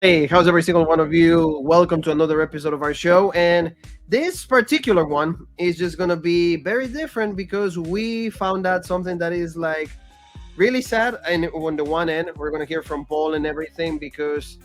Hey, how's every single one of you? Welcome to another episode of our show. And this particular one is just going to be very different because we found out something that is like really sad. And on the one end, we're going to hear from Paul and everything because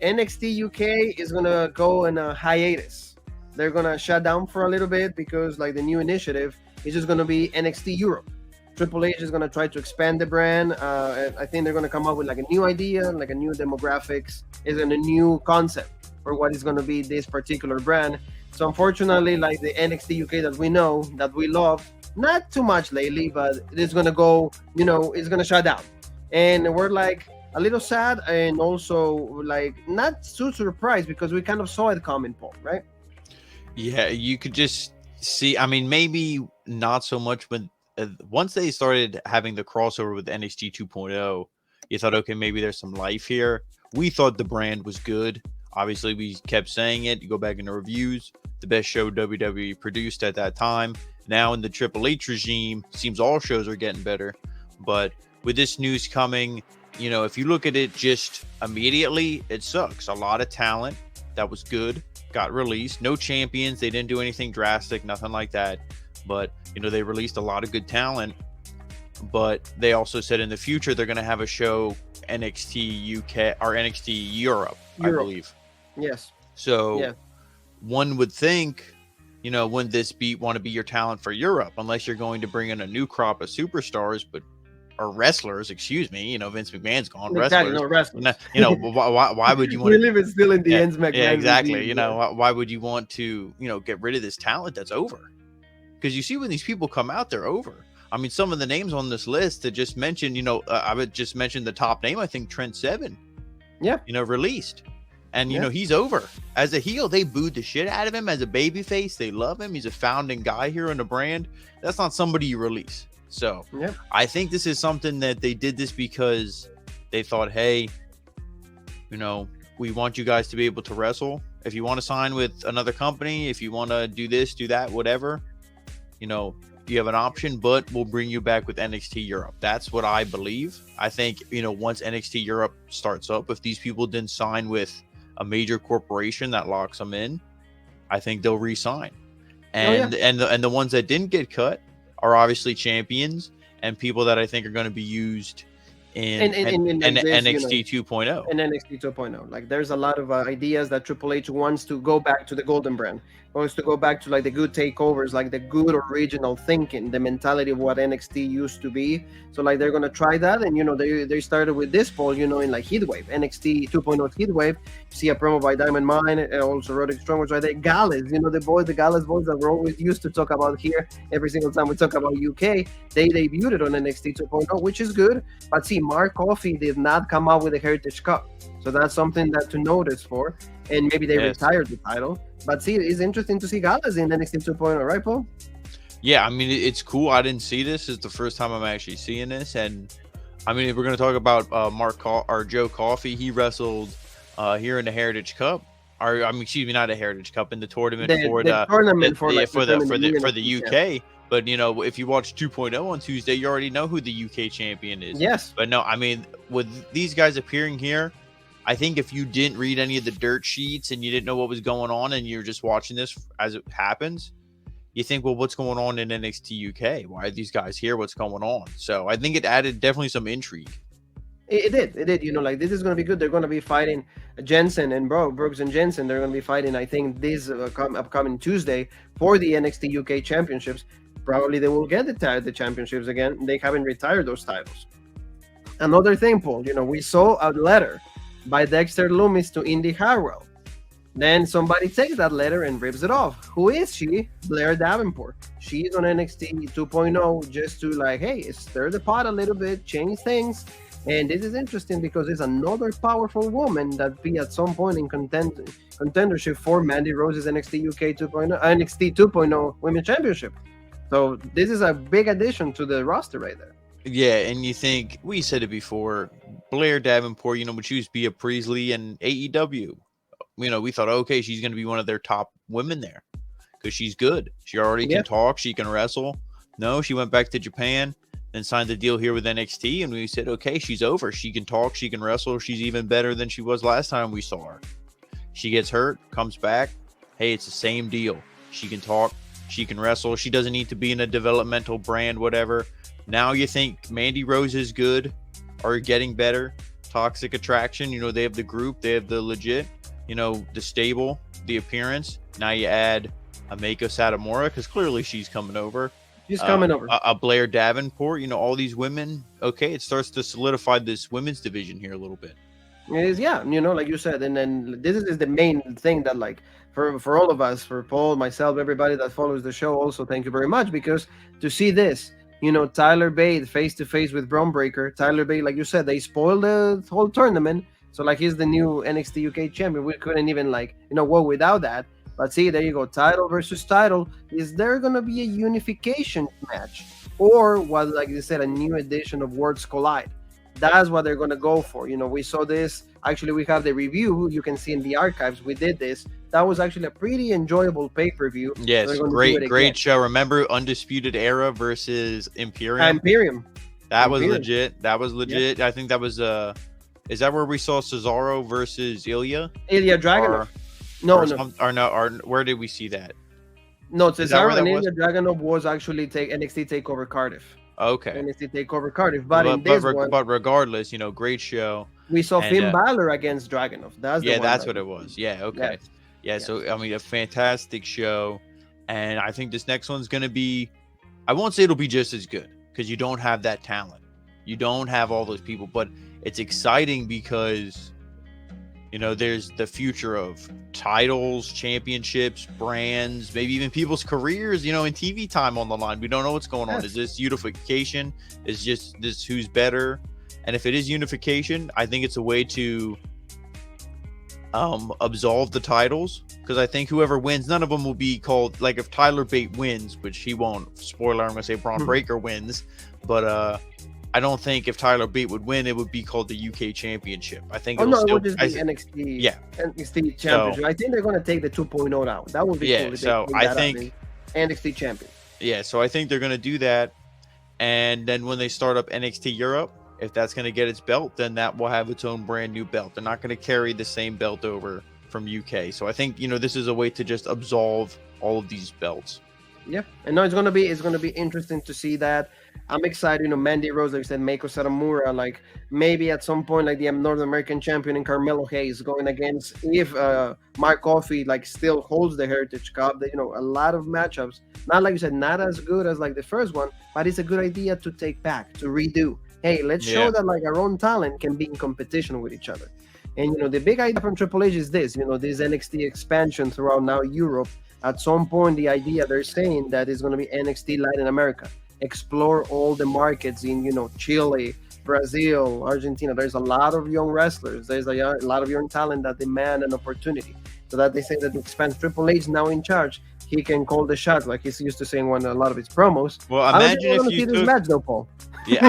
NXT UK is going to go in a hiatus. They're going to shut down for a little bit because, like, the new initiative is just going to be NXT Europe. Triple H is going to try to expand the brand. I think they're going to come up with like a new idea, like a new demographics, is a new concept for what is going to be this particular brand. So unfortunately, like the NXT UK that we know, that we love, not too much lately, but it's going to go, it's going to shut down. And we're like a little sad and also like not too surprised because we kind of saw it coming, Paul, right? Yeah, you could just see. I mean, maybe not so much when once they started having the crossover with NXT 2.0, you thought, okay, maybe there's some life here. We thought the brand was good. Obviously, we kept saying it. You go back into reviews, the best show WWE produced at that time. Now in the Triple H regime, seems all shows are getting better. But with this news coming, if you look at it just immediately, it sucks. A lot of talent that was good got released. No champions. They didn't do anything drastic, nothing like that. But, they released a lot of good talent. But they also said in the future they're going to have a show NXT UK or NXT Europe, I believe. Yes. So Yeah. one would think, wouldn't this want to be your talent for Europe unless you're going to bring in a new crop of superstars, or wrestlers, excuse me. Vince McMahon's gone. Exactly. Wrestlers. No wrestlers. Why would you want We to? live it still in the Yeah, ends yeah, McMahon exactly. regime. Yeah. Why would you want to, get rid of this talent that's over? Because you see when these people come out, they're over. I mean, some of the names on this list that just mentioned, I would just mention the top name. I think Trent Seven, Yeah. Released. And, Yeah. he's over. As a heel, they booed the shit out of him. As a babyface, they love him. He's a founding guy here in the brand. That's not somebody you release. So Yeah. I think this is something that they did this because they thought, hey, we want you guys to be able to wrestle. If you want to sign with another company, if you want to do this, do that, whatever, you have an option, but we'll bring you back with NXT Europe. That's what I believe. I think, once NXT Europe starts up, if these people didn't sign with a major corporation that locks them in, I think they'll re-sign. And and the ones that didn't get cut are obviously champions and people that I think are going to be used in NXT 2.0. And NXT 2.0. Like, there's a lot of ideas that Triple H wants to go back to the golden brand, wants to go back to like the good takeovers, like the good original thinking, the mentality of what NXT used to be. So like they're gonna try that, and they started with this poll, in like Heatwave, NXT 2.0 Heatwave. See a promo by Diamond Mine, and also Roderick Strong was right there. Gallus, the Gallus boys that we're always used to talk about here every single time we talk about UK. They debuted on NXT 2.0, which is good. But see, Mark Coffey did not come out with a Heritage Cup. So that's something that to notice for. And maybe they retired the title. But see, it's interesting to see Gallus in NXT 2.0, right, Paul? Yeah, I mean, it's cool. I didn't see this. It's the first time I'm actually seeing this. And I mean, if we're going to talk about or Joe Coffey, he wrestled here in the Heritage Cup. Or excuse me, not a Heritage Cup, in the tournament for the UK. Yeah. But if you watch 2.0 on Tuesday, you already know who the UK champion is. Yes. But no, I mean, with these guys appearing here, I think if you didn't read any of the dirt sheets and you didn't know what was going on and you're just watching this as it happens, you think, well, what's going on in NXT UK? Why are these guys here? What's going on? So I think it added definitely some intrigue. It did. Like, this is going to be good. They're going to be fighting Jensen and Brooks and Jensen. They're going to be fighting, I think, this upcoming Tuesday for the NXT UK championships. Probably they will get the championships again. They haven't retired those titles. Another thing, Paul, we saw a letter by Dexter Loomis to Indy Hartwell. Then somebody takes that letter and rips it off. Who is she? Blair Davenport. She's on NXT 2.0 just to like, hey, stir the pot a little bit, change things. And this is interesting because it's another powerful woman that be at some point in contendership for Mandy Rose's NXT UK 2.0, NXT 2.0 Women's Championship. So this is a big addition to the roster right there. Yeah, and you think, we said it before, Blair Davenport, would choose Bea Priestley and AEW. We thought, okay, she's going to be one of their top women there because she's good. She already can talk. She can wrestle. No, she went back to Japan. then signed the deal here with NXT, and we said, okay, she's over. She can talk, she can wrestle. She's even better than she was last time we saw her. She gets hurt, comes back. Hey, it's the same deal. She can talk, she can wrestle. She doesn't need to be in a developmental brand, whatever. Now you think Mandy Rose is good or getting better. Toxic Attraction, they have the group, they have the legit, the stable, the appearance. Now you add a Meiko Satomura because clearly she's coming over. She's coming over. A Blair Davenport, all these women. Okay, it starts to solidify this women's division here a little bit. It is, yeah, like you said, and then this is the main thing that, like, for all of us, for Paul, myself, everybody that follows the show, also thank you very much, because to see this, Tyler Bate face to face with Braun Breaker. Tyler Bate, like you said, they spoiled the whole tournament, so like he's the new NXT UK champion. We couldn't even work without that. But see, there you go, title versus title. Is there gonna be a unification match, or was, like you said, a new edition of Worlds Collide? That's what they're going to go for. We saw this. Actually, we have the review. You can see in the archives. We did this. That was actually a pretty enjoyable pay-per-view. Yes, great show. Remember Undisputed Era versus Imperium? Imperium. That was legit. Yeah. I think that was is that where we saw Cesaro versus Ilya? Ilya Dragunov. Or where did we see that? No, Cesaro and Ilya Dragunov was actually NXT TakeOver Cardiff. Okay. NXT TakeOver Cardiff, but regardless, great show. We saw Finn Balor against Dragunov. That's what it was. Yeah. Okay. Yes. So I mean, a fantastic show, and I think this next one's going to be. I won't say it'll be just as good because you don't have that talent, you don't have all those people, but it's exciting because there's the future of titles, championships, brands, maybe even people's careers, and TV time on the line. We don't know what's going on. Is this unification? Is just this who's better? And if it is unification, I think it's a way to absolve the titles, because I think whoever wins, none of them will be called, like if Tyler Bate wins, which he won't. Spoiler, I'm going to say Braun Breaker wins, but I don't think if Tyler Bate would win, it would be called the UK Championship. I think it would just be NXT. Yeah, NXT Championship. I think they're going to take the 2.0 out. That would be cool. So I think NXT Champion. Yeah, so I think they're going to do that, and then when they start up NXT Europe, if that's going to get its belt, then that will have its own brand new belt. They're not going to carry the same belt over from UK. So I think this is a way to just absolve all of these belts. Yeah, and no, it's gonna be interesting to see that. I'm excited. Mandy Rose, like I said, Meiko Satomura, like maybe at some point, like the North American champion in Carmelo Hayes going against, if Mark Coffey still holds the Heritage Cup. A lot of matchups. Not like you said, not as good as like the first one, but it's a good idea to take back, to redo. Hey, let's show that our own talent can be in competition with each other. And the big idea from Triple H is this. This NXT expansion throughout now Europe. At some point, the idea they're saying that is going to be NXT Latin America. Explore all the markets in, Chile, Brazil, Argentina. There's a lot of young wrestlers. There's a lot of young talent that demand an opportunity. So that they say that the expand Triple H now in charge. He can call the shots like he's used to saying on a lot of his promos. Well, imagine if you took this match though, Paul. Yeah,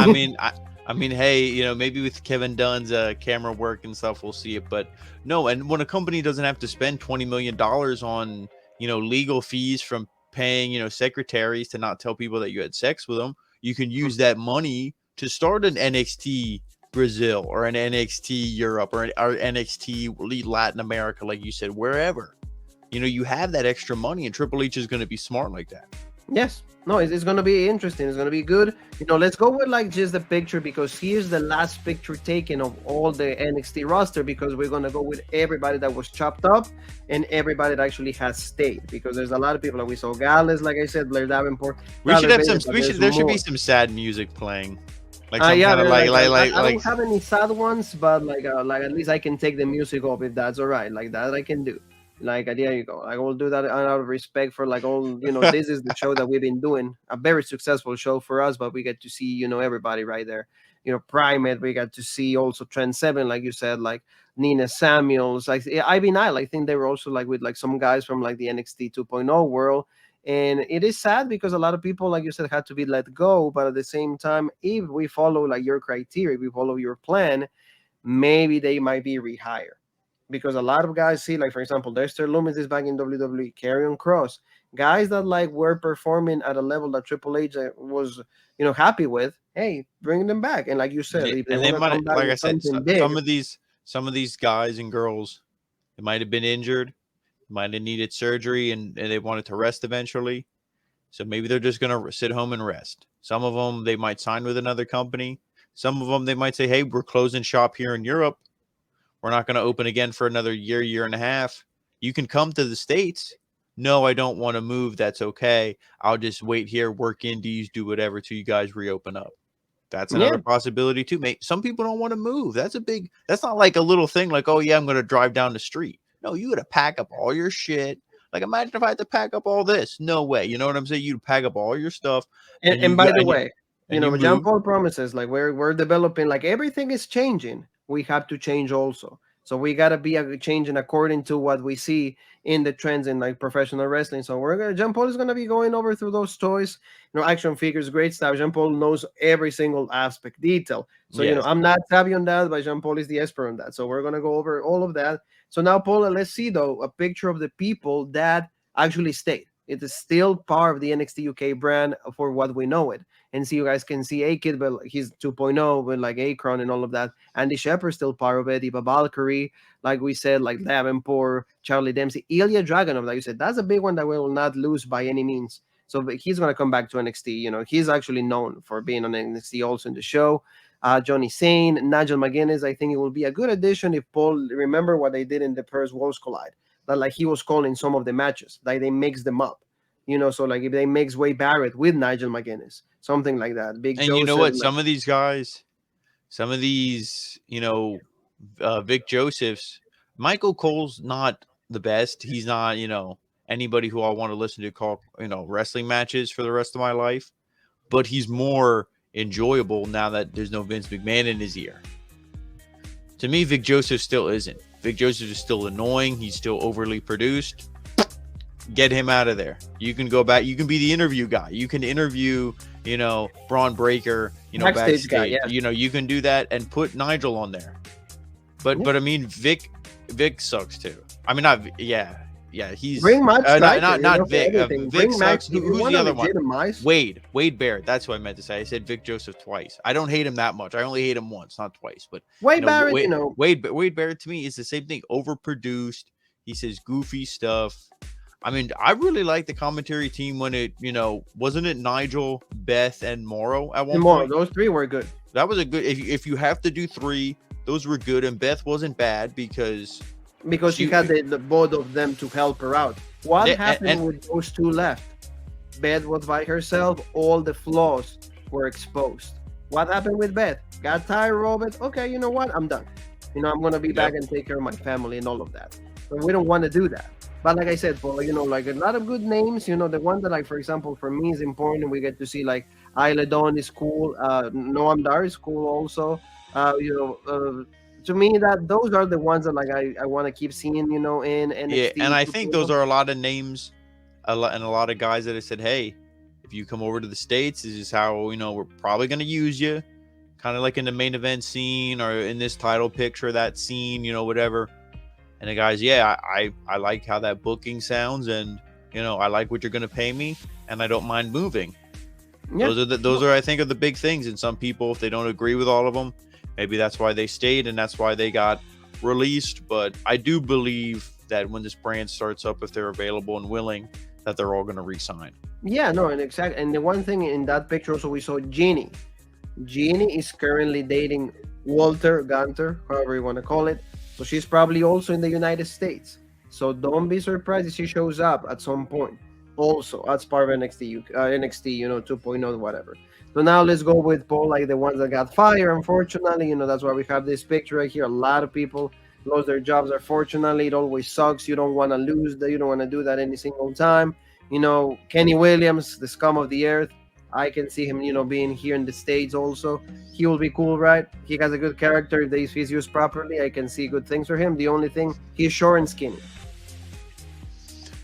I mean, hey, maybe with Kevin Dunn's camera work and stuff, we'll see it. But no, and when a company doesn't have to spend $20 million on legal fees from paying, secretaries to not tell people that you had sex with them, you can use that money to start an NXT Brazil or an NXT Europe or NXT Latin America, like you said, wherever. You have that extra money, and Triple H is going to be smart like that. Yes. No, it's going to be interesting. It's going to be good. Let's go with just the picture, because here's the last picture taken of all the NXT roster, because we're going to go with everybody that was chopped up and everybody that actually has stayed, because there's a lot of people that we saw. Gallus, like I said, Blair Davenport. There should be some sad music playing. Like I don't have any sad ones, but like at least I can take the music off if that's all right. Like that I can do. Like, there you go. I will do that out of respect for all, this is the show that we've been doing. A very successful show for us, but we get to see, everybody right there. Primate, we got to see also Trent Seven, like you said, like Nina Samuels, like Ivy Nile. I think they were also with some guys from the NXT 2.0 world. And it is sad because a lot of people, like you said, had to be let go. But at the same time, if we follow your criteria, if we follow your plan, maybe they might be rehired. because a lot of guys see, like for example, Dexter Lumis is back in WWE, Karrion Cross, guys that like were performing at a level that Triple H was, happy with. Hey, bring them back, and like you said, if they And they want to come might, back like I with said, something big, some of these guys and girls, they might have been injured, might have needed surgery, and they wanted to rest eventually. So maybe they're just going to sit home and rest. Some of them, they might sign with another company. Some of them, they might say, hey, we're closing shop here in Europe. We're not going to open again for another year, year and a half. You can come to the States. No, I don't want to move. That's okay. I'll just wait here, work indies, do whatever till you guys reopen up. That's yeah. another possibility too, mate. Some people don't want to move. That's not like a little thing like, oh yeah, I'm going to drive down the street. No, you got to pack up all your shit. Like imagine if I had to pack up all this. No way. You know what I'm saying? You pack up all your stuff And by the way, and you John move. Paul promises like we're developing, like everything is changing. We have to change also. So we gotta be changing according to what we see in the trends in like professional wrestling. So John Paul is gonna be going over through those toys, action figures, great stuff. John Paul knows every single aspect, detail. So Yes. I'm not savvy on that, but John Paul is the expert on that. So we're gonna go over all of that. So now, Paul, let's see though a picture of the people that actually stayed. It is still part of the NXT UK brand for what we know it. And see, you guys can see A-Kid, but he's 2.0 with like Akron and all of that. Andy Shepard's still part of it. Eva Valkyrie, like we said, like Davenport, Charlie Dempsey, Ilya Dragunov, like you said, that's a big one that we will not lose by any means. So he's going to come back to NXT. He's actually known for being on NXT also in the show. Johnny Sane, Nigel McGuinness, I think it will be a good addition if Paul remember what they did in the first Worlds Collide. That like he was calling some of the matches, like they mix them up. So like if they mix Wade Barrett with Nigel McGuinness, something like that. Big And you know Joseph, what? like, Some of these guys, some of these, Vic Josephs, Michael Cole's not the best. He's not, anybody who I want to listen to call, wrestling matches for the rest of my life. But he's more enjoyable now that there's no Vince McMahon in his ear. To me, Vic Joseph still isn't. Vic Joseph is still annoying. He's still overly produced. Get him out of there. You can go back. You can be the interview guy. You can interview, Braun Breaker, backstage. guy, yeah. You can do that and put Nigel on there. But I mean, Vic sucks too. I mean, he's bring Matt Striker, not Vic. Vic sucks. Who's the other one? Wade Barrett. That's what I meant to say. I said Vic Joseph twice. I don't hate him that much. I only hate him once, not twice. But Wade Barrett, Wade Barrett to me is the same thing. Overproduced. He says goofy stuff. I mean, I really like the commentary team when it, wasn't it Nigel, Beth, and Morrow at one point? Those three were good. That was a good. If you have to do three, those were good, and Beth wasn't bad because she had the both of them to help her out. What happened with those two left? Beth was by herself. All the flaws were exposed. What happened with Beth? Got tired, Robert. Okay, you know what? I'm done. I'm gonna be back and take care of my family and all of that. But we don't want to do that. But like I said, Paul, like a lot of good names. The one that, like, for example, for me is important. We get to see like Isla Dawn is cool. Noam Dar is cool also. To me, that those are the ones that like I want to keep seeing. In NXT. Yeah, and I think those are a lot of names, and a lot of guys that have said, "Hey, if you come over to the States, this is how we're probably going to use you." Kind of like in the main event scene or in this title picture, that scene, whatever. And the guys, I like how that booking sounds, and I like what you're going to pay me, and I don't mind moving. Yeah. Those are I think are the big things. And some people, if they don't agree with all of them, maybe that's why they stayed and that's why they got released. But I do believe that when this brand starts up, if they're available and willing, that they're all going to re-sign. Yeah, no, and exactly. And the one thing in that picture also we saw Jeannie. Jeannie is currently dating Walter Gunter, however you want to call it. So she's probably also in the United States. So don't be surprised if she shows up at some point. Also, as part of NXT, 2.0, whatever. So now let's go with Paul, like the ones that got fired. Unfortunately, that's why we have this picture right here. A lot of people lost their jobs. Unfortunately, it always sucks. You don't want to lose that. You don't want to do that any single time. Kenny Williams, the scum of the earth. I can see him, being here in the States also. He will be cool, right? He has a good character. If he's used properly, I can see good things for him. The only thing, he's short and skinny.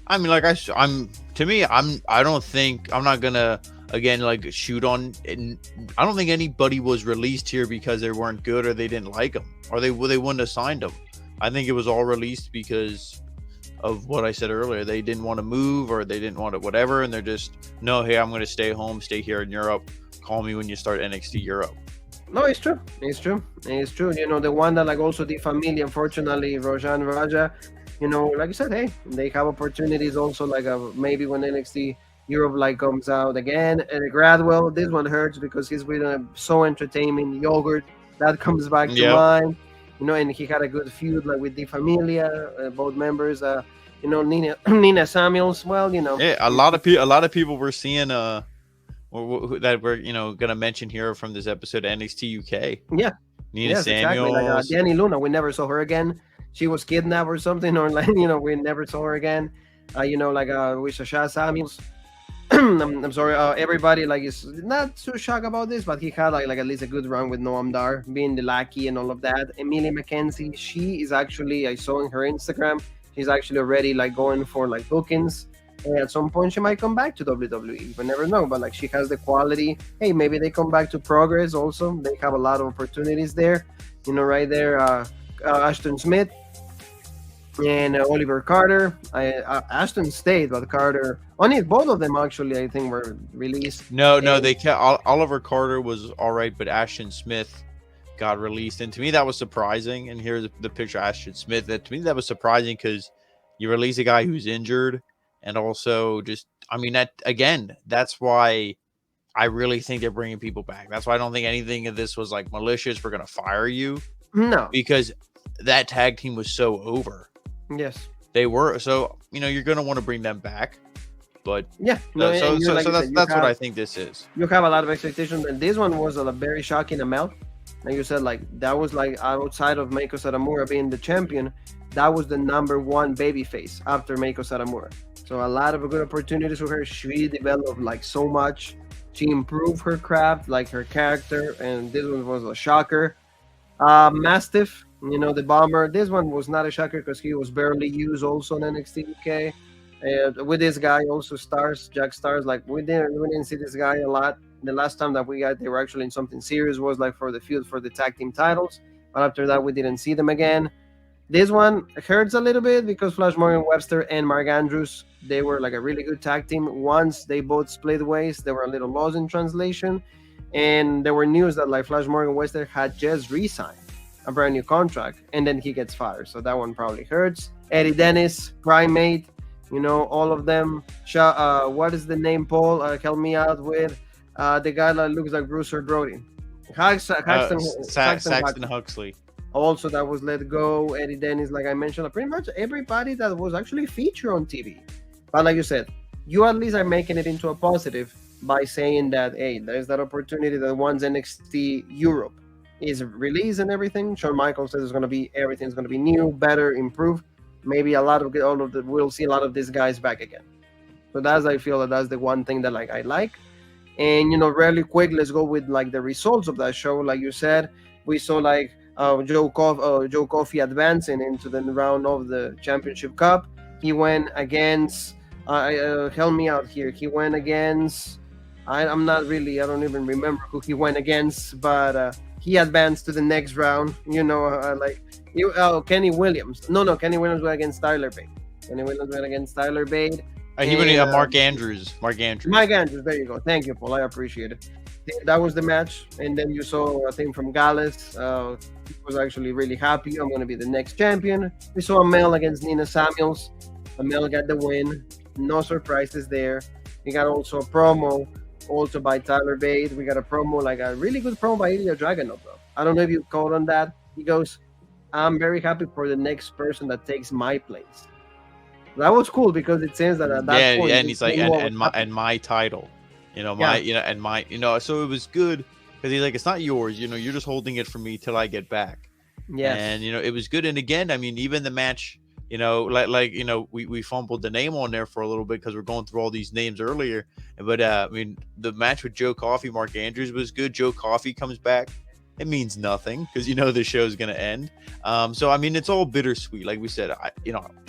I mean, like I don't think I'm not gonna again like shoot on. I don't think anybody was released here because they weren't good or they didn't like them or they wouldn't have signed them. I think it was all released because of what I said earlier. They didn't want to move, or they didn't want it, whatever, and they're just, no, hey, I'm going to stay home, stay here in Europe. Call me when you start NXT Europe. No, it's true. It's true. It's true. You know, the one that like also the family, unfortunately, Rojan Raja, you know, like you said, hey, they have opportunities also like maybe when NXT Europe like comes out again. And Gradwell, this one hurts because he's been so entertaining. Yogurt, that comes back to Yep. mind. You know, and he had a good feud like with the Familia, both members. You know, Nina Nina Samuels. Well, you know, Yeah, a lot of people were seeing that we're gonna mention here from this episode of NXT UK. yeah. Nina Yes, exactly. Like Samuels. Danny Luna, we never saw her again. She was kidnapped or something, or like we never saw her again. You know, like with Sasha Samuels. I'm sorry, everybody like is not too shocked about this, but he had like at least a good run with Noam Dar being the lackey and all of that. Emilia McKenzie, she is actually, I saw in her Instagram, she's actually already like going for like bookings. And at some point, she might come back to WWE. We never know, but like she has the quality. Hey, maybe they come back to Progress. Also, they have a lot of opportunities there. You know, right there, Ashton Smith and Oliver Carter. Ashton stayed, but Carter. Only both of them actually, I think, were released. No, And they kept Oliver Carter was all right, but Ashton Smith got released, and to me that was surprising. And here's the picture of Ashton Smith. That to me that was surprising because you release a guy who's injured, and also just, I mean, that again, that's why I really think they're bringing people back. That's why I don't think anything of this was like malicious. We're gonna fire you no, because that tag team was so over. yes, They were, so you're gonna want to bring them back, but yeah, no, so and you, like you said, that's what I think this is. you have a lot of expectations, and this one was a very shocking amount. Like you said, like that was like outside of Meiko Satomura being the champion, that was the number one babyface after Meiko Satomura. So a lot of good opportunities for her. She developed like so much. She improved her craft, like her character, and this one was a shocker. Mastiff, you know, the bomber. This one was not a shocker because he was barely used also in NXT UK. And with this guy also stars, Jack Stars, like we didn't see this guy a lot. The last time that they were actually in something serious was like for the feud for the tag team titles. But after that we didn't see them again. This one hurts a little bit because Flash Morgan Webster and Mark Andrews, they were like a really good tag team. Once they both split ways, they were a little lost in translation. And there were news that like Flash Morgan Webster had just re-signed a brand new contract, and then he gets fired. So that one probably hurts. Eddie Dennis, Primate, you know, all of them. What is the name, Paul? Help me out with the guy that looks like Bruiser Brody. Saxton Huxley. Also, that was let go. Eddie Dennis, like I mentioned, pretty much everybody that was actually featured on TV. But like you said, you at least are making it into a positive by saying that, hey, there's that opportunity that once NXT Europe is released and everything, Shawn Michaels says everything's going to be new, better, improved. Maybe we'll see a lot of these guys back again. So I feel that's the one thing that like I like. And you know, really quick, let's go with like the results of that show. Like you said, we saw like Joe Coffey advancing into the round of the Championship Cup. He went against. Help me out here. He went against. I don't even remember who he went against, but he advanced to the next round. You know, Kenny Williams. No, Kenny Williams went against Tyler Bate. He went Mark Andrews. Mark Andrews. There you go. Thank you, Paul. I appreciate it. That was the match, and then you saw a thing from Gallus. He was actually really happy. I'm going to be the next champion. We saw Amel against Nina Samuels. Amel got the win. No surprises there. We got also a promo, also by Tyler Bate. We got a promo, like a really good promo by Ilya Dragunov, bro. I don't know if you caught on that. He goes, "I'm very happy for the next person that takes my place." That was cool because it says that at that point, and he's like, and my title, so it was good because he's like, it's not yours, you're just holding it for me till I get back. Yeah, and it was good. And again, I mean, even the match, we fumbled the name on there for a little bit because we're going through all these names earlier, but I mean, the match with Joe Coffey, Mark Andrews was good. Joe Coffey comes back. It means nothing because the show's gonna end. So I mean, it's all bittersweet. Like we said,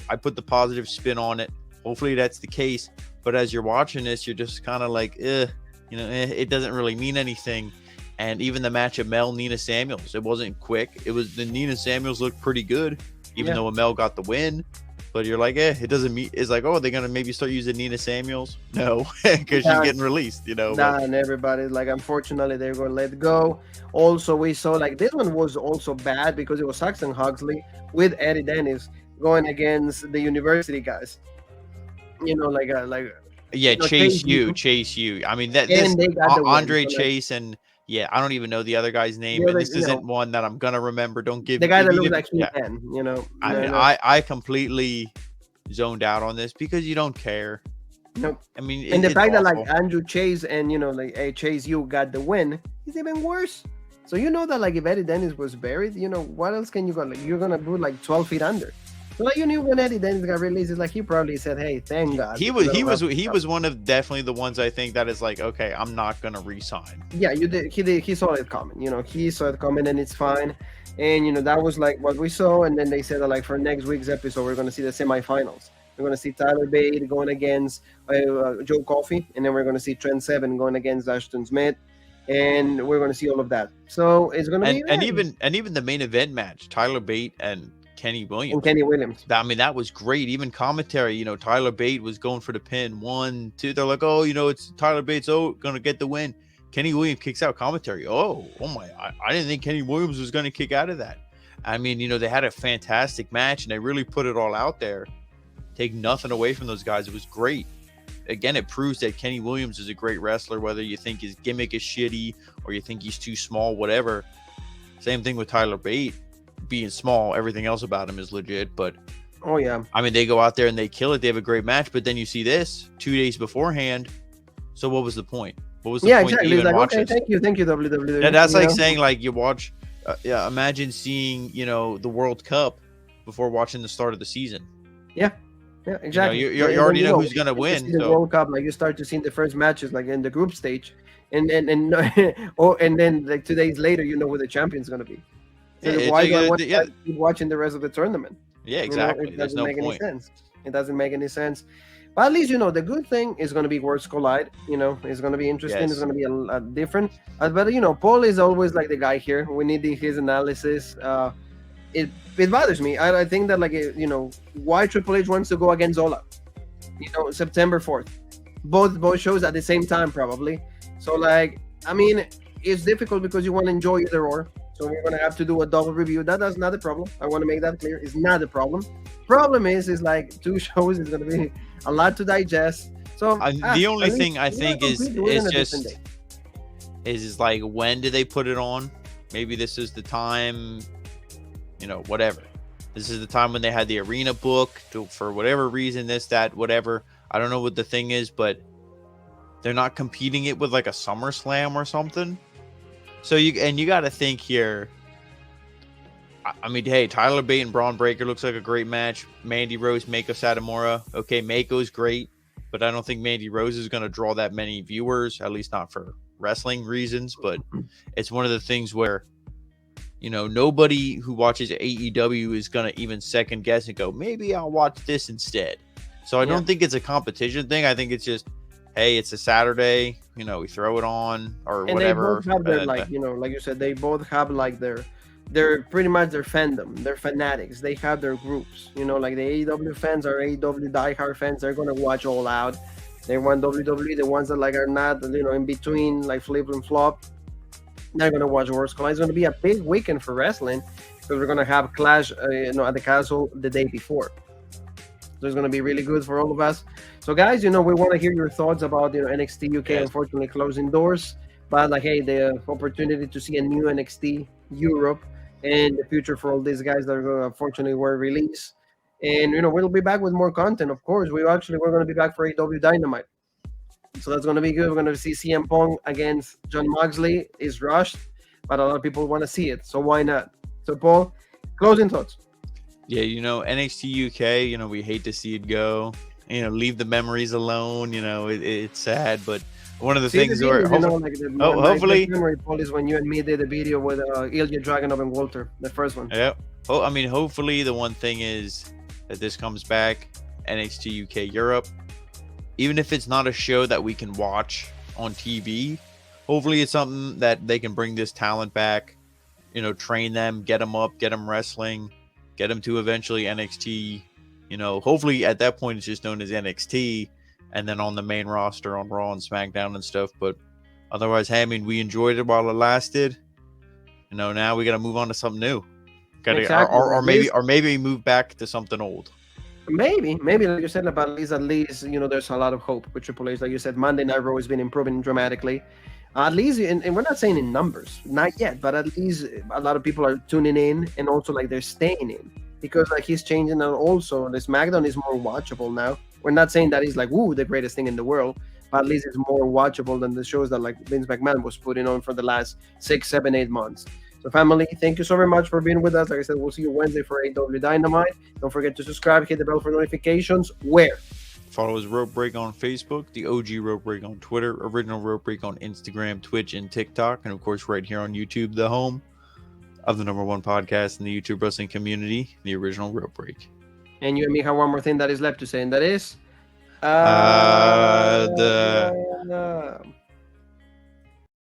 I put the positive spin on it. Hopefully that's the case. But as you're watching this, you're just kind of like, it doesn't really mean anything. And even the match of Nina Samuels, it wasn't quick. The Nina Samuels looked pretty good. even though Amel got the win. But you're like, it doesn't mean it's like, oh, they're gonna maybe start using Nina Samuels. No, because she's getting released, And everybody, like, unfortunately, they're gonna let go. Also, we saw like this one was also bad because it was Saxon Huxley with Eddie Dennis going against the university guys. Chase you. I mean that this they got the Andre win, Chase and I don't even know the other guy's name, and this isn't one that I'm gonna remember. Don't give the guy that looks give, like He-Man, I mean, I completely zoned out on this because you don't care. Nope. I mean, and the fact that like Andrew Chase and hey, Chase, you got the win is even worse. So that like if Eddie Dennis was buried, what else can you go? Like, you're gonna put like 12 feet under. So like you knew when Eddie Dennis got released, it's like he probably said, "Hey, thank God." He was one of definitely the ones I think that is like, okay, I'm not gonna resign. Yeah, you did. He saw it coming. He saw it coming, and it's fine. And that was like what we saw. And then they said that like for next week's episode, we're gonna see the semifinals. We're gonna see Tyler Bate going against Joe Coffey, and then we're gonna see Trent Seven going against Ashton Smith, and we're gonna see all of that. So it's gonna be and even the main event match, Tyler Bate and Kenny Williams. I mean, that was great. Even commentary, Tyler Bate was going for the pin. 1, 2. They're like, oh, it's Tyler Bate's gonna get the win. Kenny Williams kicks out. Commentary. Oh my! I didn't think Kenny Williams was gonna kick out of that. I mean, they had a fantastic match and they really put it all out there. Take nothing away from those guys. It was great. Again, it proves that Kenny Williams is a great wrestler, whether you think his gimmick is shitty or you think he's too small, whatever. Same thing with Tyler Bate. Being small, everything else about him is legit. But I mean, they go out there and they kill it. They have a great match. But then you see this 2 days beforehand. So what was the point? What was the point exactly. to even like, watch okay, this? Thank you, WWE. Yeah, that's like saying like you watch. Imagine seeing the World Cup before watching the start of the season. Yeah, exactly. You already know who's gonna win. The World Cup, like you start to see the first matches like in the group stage, and then like 2 days later, who the champion's gonna be. So why do I want to keep watching the rest of the tournament? Yeah, exactly. It doesn't make any sense. It doesn't make any sense. But at least the good thing is going to be Worlds Collide. It's going to be interesting. Yes. It's going to be a different. But Paul is always like the guy here. We need his analysis. It bothers me. I think that why Triple H wants to go against Zola. September 4th, both shows at the same time probably. So like, I mean, it's difficult because you want to enjoy either or. So we're going to have to do a double review. That's not a problem. I want to make that clear. It's not a problem. Problem is like 2 shows is going to be a lot to digest. So the only thing I think is like, when do they put it on? Maybe this is the time, whatever. This is the time when they had the arena book for whatever reason, this, that, whatever. I don't know what the thing is, but they're not competing it with like a SummerSlam or something. So you got to think here. I mean, hey, Tyler Bate and Braun Breaker looks like a great match. Mandy Rose, Meiko Satomura. Okay, Meiko's great, but I don't think Mandy Rose is going to draw that many viewers, at least not for wrestling reasons. But it's one of the things where, nobody who watches AEW is going to even second guess and go, maybe I'll watch this instead. So I don't think it's a competition thing. I think it's just, hey, it's a Saturday, we throw it on or and whatever. And they both have their, like you said, they both have like they're pretty much their fandom. They're fanatics. They have their groups. Like the AEW fans are AEW diehard fans. They're going to watch all out. They want WWE. The ones that like are not, in between, like flip and flop, they're going to watch Worlds Collide. It's going to be a big weekend for wrestling because we're going to have Clash, at the Castle the day before. So it's going to be really good for all of us. So, guys, we want to hear your thoughts about NXT UK. Yes. Unfortunately, closing doors, but like, hey, the opportunity to see a new NXT Europe and the future for all these guys that are unfortunately were released. And we'll be back with more content. Of course, we're going to be back for AEW Dynamite. So that's going to be good. We're going to see CM Punk against Jon Moxley. Is rushed, but a lot of people want to see it. So why not? So Paul, closing thoughts. Yeah, NXT UK, we hate to see it go. Leave the memories alone. It's sad, but one of the things where hopefully memory, Paul, is when you and me did a video with Ilya Dragunov and Walter, the first one. Yeah. Oh, I mean, hopefully the one thing is that this comes back, NXT UK Europe. Even if it's not a show that we can watch on TV, hopefully it's something that they can bring this talent back, train them, get them up, get them wrestling. get him to eventually NXT. Hopefully at that point it's just known as NXT, and then on the main roster on Raw and SmackDown and stuff. But otherwise, hey, I mean, we enjoyed it while it lasted. Now we got to move on to something new. Exactly. Or maybe move back to something old. Maybe, like you said, but at least, there's a lot of hope with Triple H. Like you said, Monday Night Raw has been improving dramatically. At least, and we're not saying in numbers, not yet, but at least a lot of people are tuning in, and also like they're staying in because like he's changing, and also the SmackDown is more watchable now. We're not saying that he's like the greatest thing in the world, but at least it's more watchable than the shows that like Vince McMahon was putting on for the last 6, 7, 8 months. So family, thank you so very much for being with us. Like I said, we'll see you Wednesday for AEW Dynamite. Don't forget to subscribe, hit the bell for notifications. Where? Follow us Rope Break on Facebook, the OG Rope Break on Twitter, Original Rope Break on Instagram, Twitch, and TikTok, and of course right here on YouTube, the home of the #1 podcast in the YouTube wrestling community, the Original Rope Break. And you and me have one more thing that is left to say, and that is